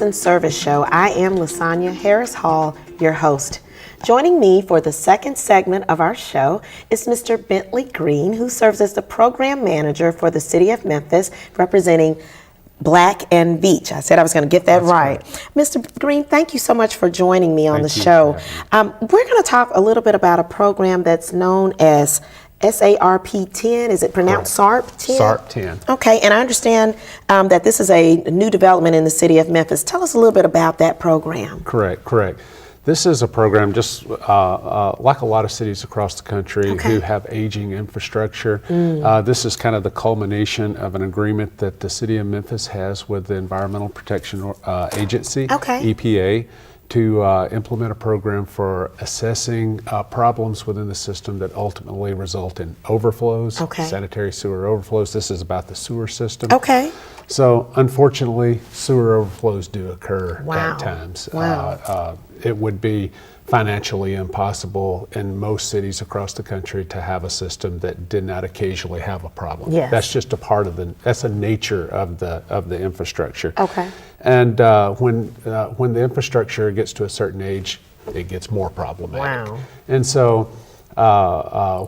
And Service Show. I am LaSonya Harris Hall, your host. Joining me for the second segment of our show is Mr. Bentley Green, who serves as the program manager for the City of Memphis, representing Black and Beach. I said I was going to get that right. Mr. Green, thank you so much for joining me on the show. We're going to talk a little bit about a program that's known as SARP10, is it pronounced SARP10? SARP10. Okay, and I understand that this is a new development in the city of Memphis. Tell us a little bit about that program. Correct. This is a program just like a lot of cities across the country who have aging infrastructure. This is kind of the culmination of an agreement that the city of Memphis has with the Environmental Protection Agency, EPA, to implement a program for assessing problems within the system that ultimately result in overflows, sanitary sewer overflows. This is about the sewer system. So unfortunately, sewer overflows do occur at times. It would be financially impossible in most cities across the country to have a system that did not occasionally have a problem. That's just a part of that's a nature of the infrastructure. And when the infrastructure gets to a certain age, it gets more problematic. And so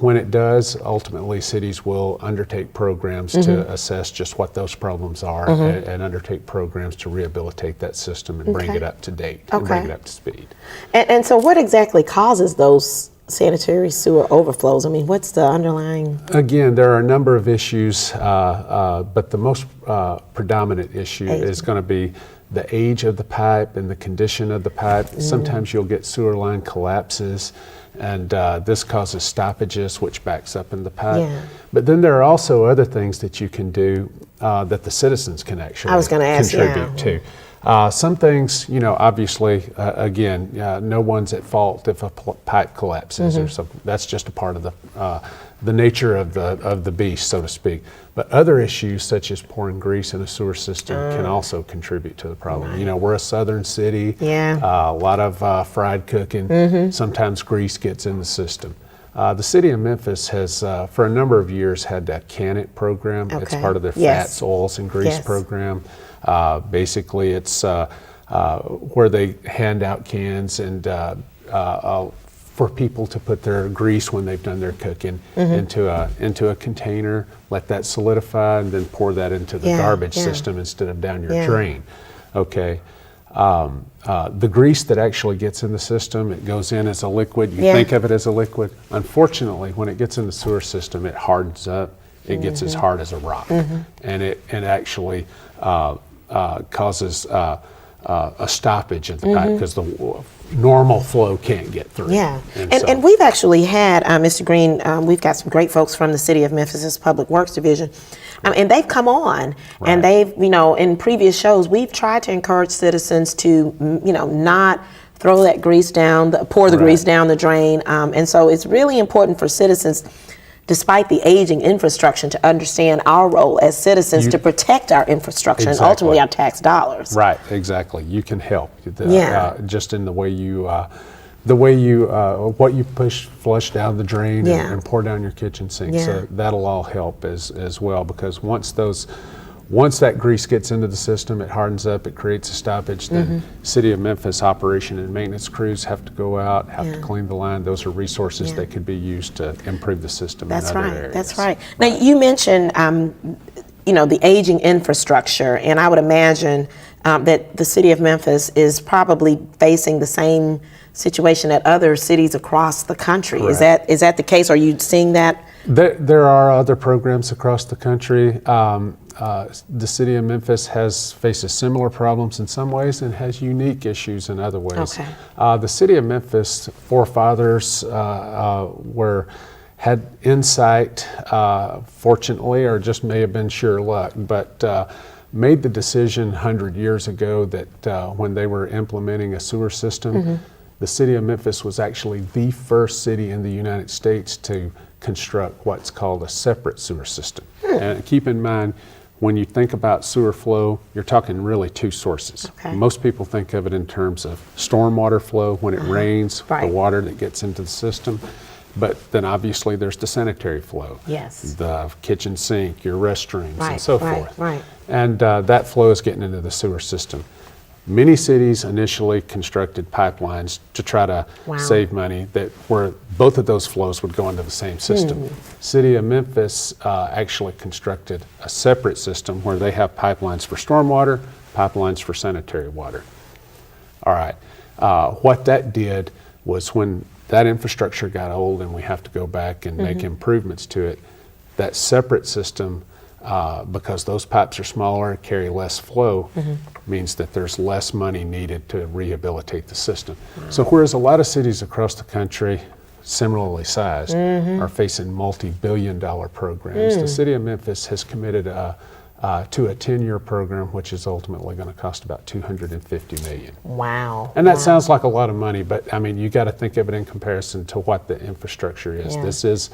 when it does, ultimately cities will undertake programs to assess just what those problems are and undertake programs to rehabilitate that system and bring it up to date and bring it up to speed. And so what exactly causes those sanitary sewer overflows? I mean, what's the underlying? Again, there are a number of issues, but the most predominant issue is going to be the age of the pipe and the condition of the pipe. Sometimes you'll get sewer line collapses, and this causes stoppages, which backs up in the pipe. But then there are also other things that you can do that the citizens can actually contribute to. Some things, obviously, again, no one's at fault if a pipe collapses or something. That's just a part of the nature of the beast, so to speak. But other issues, such as pouring grease in a sewer system, can also contribute to the problem. We're a southern city, a lot of fried cooking. Sometimes grease gets in the system. The city of Memphis has, for a number of years, had that Can It program. It's part of their fats, oils, and grease program. Basically, it's where they hand out cans and for people to put their grease when they've done their cooking into a container, let that solidify, and then pour that into the garbage system instead of down your drain. The grease that actually gets in the system, it goes in as a liquid. You think of it as a liquid. Unfortunately, when it gets in the sewer system, it hardens up. It gets as hard as a rock, and it actually causes a stoppage in the pipe because the normal flow can't get through. And we've actually had, Mr. Green, we've got some great folks from the City of Memphis' Public Works Division, and they've come on, and they've, in previous shows, we've tried to encourage citizens to, not throw that grease down, pour the grease down the drain, and so it's really important for citizens, despite the aging infrastructure, to understand our role as citizens to protect our infrastructure and ultimately our tax dollars. Exactly. You can help just in the way you, what you flush down the drain and pour down your kitchen sink. So that'll all help as well, because once that grease gets into the system, it hardens up, it creates a stoppage, then City of Memphis operation and maintenance crews have to go out, have to clean the line. Those are resources that could be used to improve the system in other areas. That's right. Now, you mentioned, the aging infrastructure, and I would imagine that the City of Memphis is probably facing the same situation at other cities across the country. Is that the case? Are you seeing that? There are other programs across the country. The city of Memphis faces similar problems in some ways and has unique issues in other ways. The city of Memphis forefathers had insight, fortunately, or just may have been sheer luck, but made the decision 100 years ago that when they were implementing a sewer system, the city of Memphis was actually the first city in the United States to construct what's called a separate sewer system. And keep in mind, when you think about sewer flow, you're talking really two sources. Most people think of it in terms of stormwater flow when it rains, the water that gets into the system. But then obviously there's the sanitary flow, the kitchen sink, your restrooms, and so forth. And that flow is getting into the sewer system. Many cities initially constructed pipelines to try to Wow. save money that where both of those flows would go into the same system. City of Memphis actually constructed a separate system where they have pipelines for stormwater, pipelines for sanitary water. All right, what that did was when that infrastructure got old and we have to go back and make improvements to it, that separate system, because those pipes are smaller, carry less flow, means that there's less money needed to rehabilitate the system. So whereas a lot of cities across the country, similarly sized, are facing multi-billion-dollar programs, the City of Memphis has committed to a 10-year program, which is ultimately going to cost about $250 million. Wow. And that sounds like a lot of money, but I mean, you got to think of it in comparison to what the infrastructure is. Yeah. This is,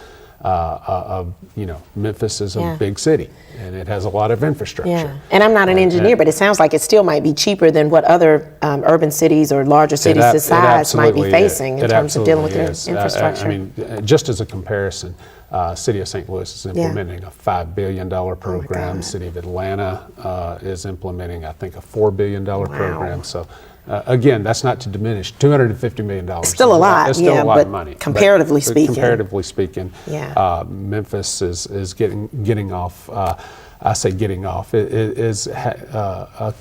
Memphis is a Yeah. big city, and it has a lot of infrastructure. Yeah, and I'm not an engineer, but it sounds like it still might be cheaper than what other urban cities or larger cities this size might be facing in terms of dealing with their infrastructure. I mean, just as a comparison, City of St. Louis is implementing a $5 billion program. City of Atlanta is implementing, I think, a $4 billion program. So again, that's not to diminish. $250 million. Still a lot, It's still a lot of money. Comparatively speaking. Comparatively speaking, Yeah. Memphis is getting off. I say getting off. It is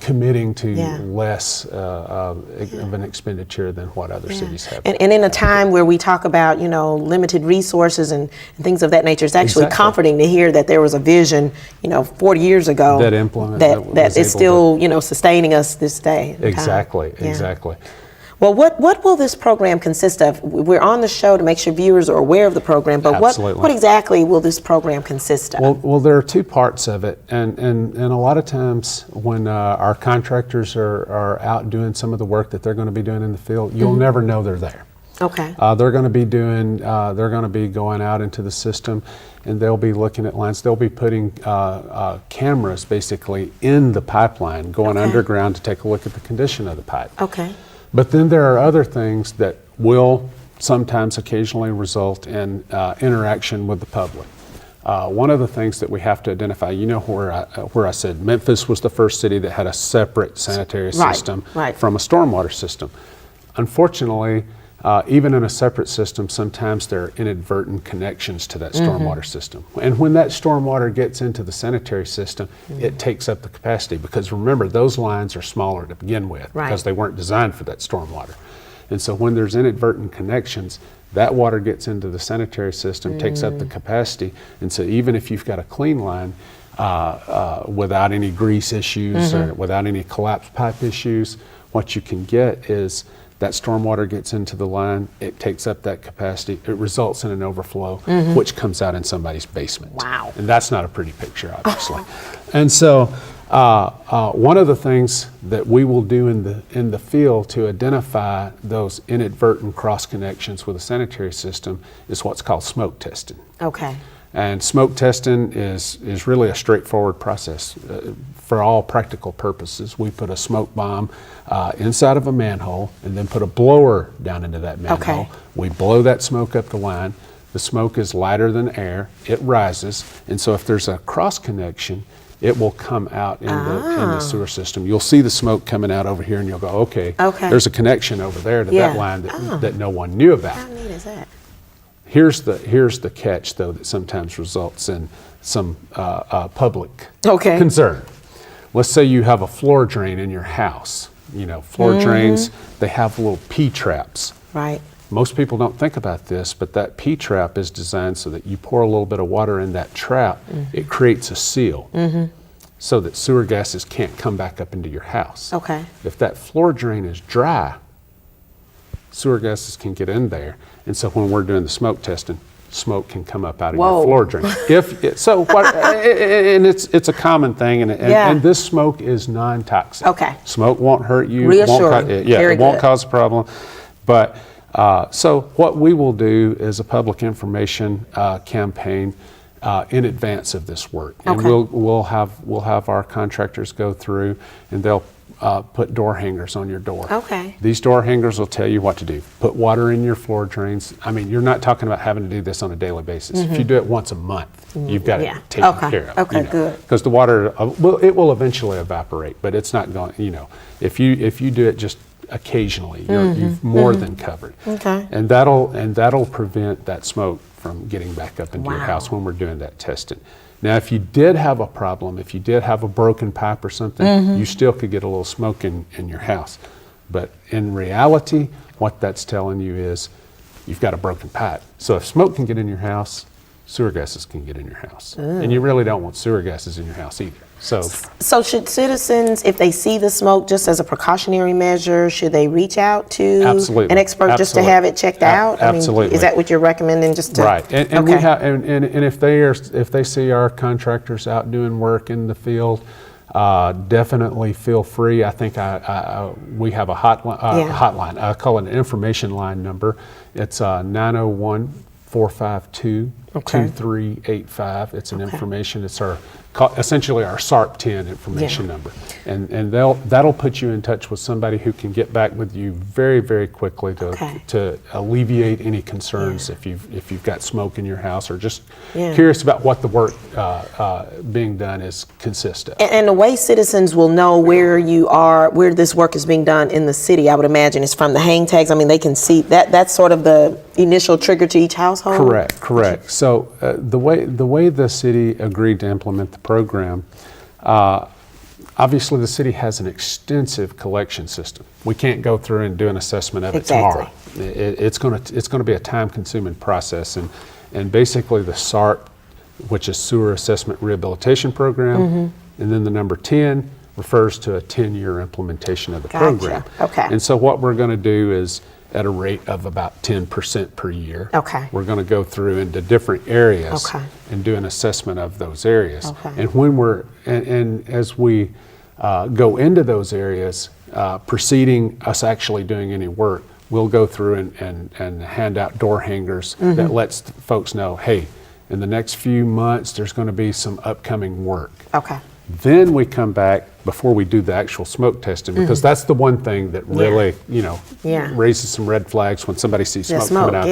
committing to less of an expenditure than what other cities have. And in a time where we talk about, limited resources and things of that nature, it's actually comforting to hear that there was a vision, 40 years ago that is still, sustaining us this day. Exactly. Well, what will this program consist of? We're on the show to make sure viewers are aware of the program, but what exactly will this program consist of? Well, there are two parts of it, and a lot of times when our contractors are out doing some of the work that they're going to be doing in the field, you'll never know they're there. Okay. They're going to be going out into the system, and they'll be looking at lines. They'll be putting cameras basically in the pipeline, going underground to take a look at the condition of the pipe. Okay. But then there are other things that will sometimes occasionally result in interaction with the public. One of the things that we have to identify, where I said Memphis was the first city that had a separate sanitary system from a stormwater system. Unfortunately, even in a separate system, sometimes there are inadvertent connections to that stormwater system. And when that stormwater gets into the sanitary system, it takes up the capacity, because remember, those lines are smaller to begin with because they weren't designed for that stormwater. And so when there's inadvertent connections, that water gets into the sanitary system, takes up the capacity. And so even if you've got a clean line, without any grease issues or without any collapsed pipe issues, what you can get is that stormwater gets into the line, it takes up that capacity, it results in an overflow, which comes out in somebody's basement. Wow. And that's not a pretty picture, obviously. And so one of the things that we will do in the field to identify those inadvertent cross connections with a sanitary system is what's called smoke testing. Okay. And smoke testing is really a straightforward process. For all practical purposes, we put a smoke bomb inside of a manhole and then put a blower down into that manhole. Okay. We blow that smoke up the line. The smoke is lighter than air. It rises. And so if there's a cross connection, it will come out in the sewer system. You'll see the smoke coming out over here and you'll go, okay. There's a connection over there to that line that no one knew about. How neat is that? Here's the catch, though, that sometimes results in some public concern. Let's say you have a floor drain in your house. Floor drains, they have little P-traps. Right. Most people don't think about this, but that P-trap is designed so that you pour a little bit of water in that trap, it creates a seal so that sewer gases can't come back up into your house. Okay. If that floor drain is dry, sewer gases can get in there, and so when we're doing the smoke testing, smoke can come up out of your floor drain. It's a common thing, and this smoke is non-toxic. Okay. Smoke won't hurt you. Reassuring. It won't cause a problem. But so what we will do is a public information campaign in advance of this work, and we'll have our contractors go through, and they'll put door hangers on your door. Okay. These door hangers will tell you what to do. Put water in your floor drains. I mean, you're not talking about having to do this on a daily basis. If you do it once a month, you've got it taken care of. Okay, good. Because the water, it will eventually evaporate, but it's not going, if you do it just occasionally, you've more than covered. Okay. And that'll prevent that smoke from getting back up into your house when we're doing that testing. Now, if you did have a problem, if you did have a broken pipe or something, you still could get a little smoke in your house. But in reality, what that's telling you is you've got a broken pipe. So if smoke can get in your house, sewer gases can get in your house. And you really don't want sewer gases in your house either. So should citizens, if they see the smoke, just as a precautionary measure, should they reach out to an expert just to have it checked out? Absolutely. I mean, is that what you're recommending? Just to, right. And we have, and if they see our contractors out doing work in the field, definitely feel free. I think we have a hotline. I call it an information line number. It's 901-452-2385. It's an information. It's essentially our SARP10 information number, and that'll put you in touch with somebody who can get back with you very, very quickly to alleviate any concerns if you've got smoke in your house, or just curious about what the work being done consists of. And the way citizens will know where you are, where this work is being done in the city, I would imagine, is from the hang tags. I mean, they can see that. That's sort of the initial trigger to each household. Correct. So the way the city agreed to implement the program, obviously the city has an extensive collection system. We can't go through and do an assessment of it tomorrow. It's going to be a time-consuming process, and basically the SARP, which is Sewer Assessment Rehabilitation Program, and then the number 10 refers to a 10-year implementation of the program. Okay. And so what we're going to do is, at a rate of about 10% per year. We're going to go through into different areas and do an assessment of those areas. And when and as we go into those areas, preceding us actually doing any work, we'll go through and hand out door hangers that lets folks know, hey, in the next few months, there's going to be some upcoming work. Then we come back before we do the actual smoke testing, because that's the one thing that really, raises some red flags when somebody sees smoke coming out,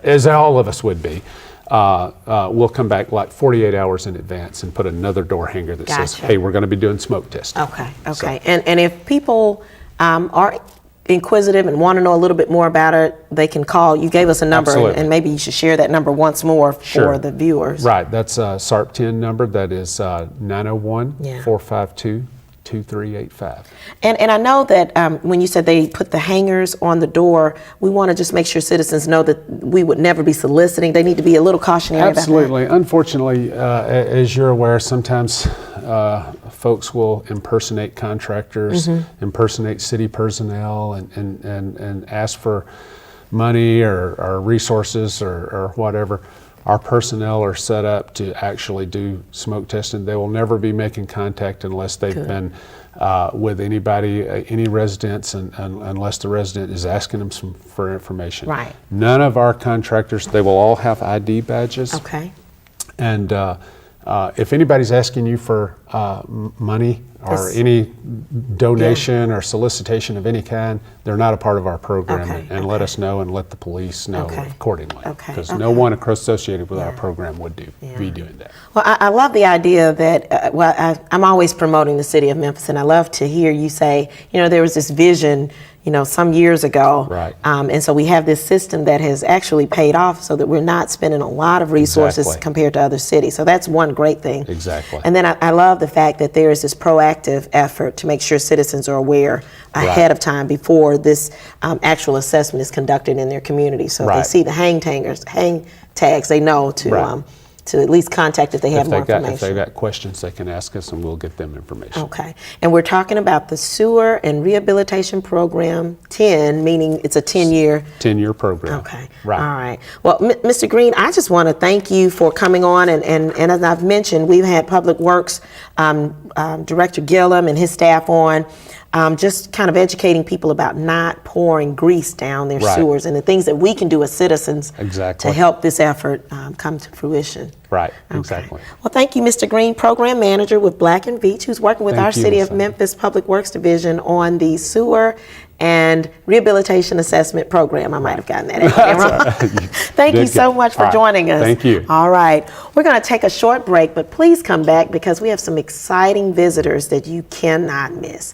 as all of us would be. We'll come back like 48 hours in advance and put another door hanger that says, hey, we're going to be doing smoke testing. So. And if people are inquisitive and want to know a little bit more about it, they can call. You gave us a number, and maybe you should share that number once more for the viewers. Right, that's a SARP10 number. That is 901-452-2385. And I know that when you said they put the hangers on the door, we want to just make sure citizens know that we would never be soliciting. They need to be a little cautionary about that. Unfortunately, as you're aware, sometimes folks will impersonate contractors, impersonate city personnel, and ask for money or resources or whatever. Our personnel are set up to actually do smoke testing. They will never be making contact unless they've been with anybody, any residents, and unless the resident is asking them for information. None of our contractors, they will all have ID badges. And if anybody's asking you for money or any donation or solicitation of any kind, they're not a part of our program, and let us know and let the police know accordingly, because no one associated with our program would be doing that. Well, I love the idea that, I'm always promoting the city of Memphis, and I love to hear you say, there was this vision, some years ago. And so we have this system that has actually paid off, so that we're not spending a lot of resources compared to other cities. So that's one great thing. And then I love the fact that there is this proactive effort to make sure citizens are aware ahead of time before this actual assessment is conducted in their community. So if they see the hang tags, they know to at least contact if they have more information. If they've got questions, they can ask us and we'll get them information. And we're talking about the Sewer and Rehabilitation Program 10, meaning it's a 10-year... 10-year program. All right. Well, Mr. Green, I just want to thank you for coming on, and as I've mentioned, we've had Public Works Director Gillum and his staff on just kind of educating people about not pouring grease down their Right. sewers and the things that we can do as citizens Exactly. to help this effort come to fruition. Right, Okay. exactly. Well, thank you, Mr. Green, Program Manager with Black and Veatch, who's working with Thank our you, City of LaSonya. Memphis Public Works Division on the sewer and rehabilitation assessment program. I might have gotten that wrong. Thank you Did so good. much for All right. joining us. Thank you. All right. We're going to take a short break, but please come back because we have some exciting visitors that you cannot miss.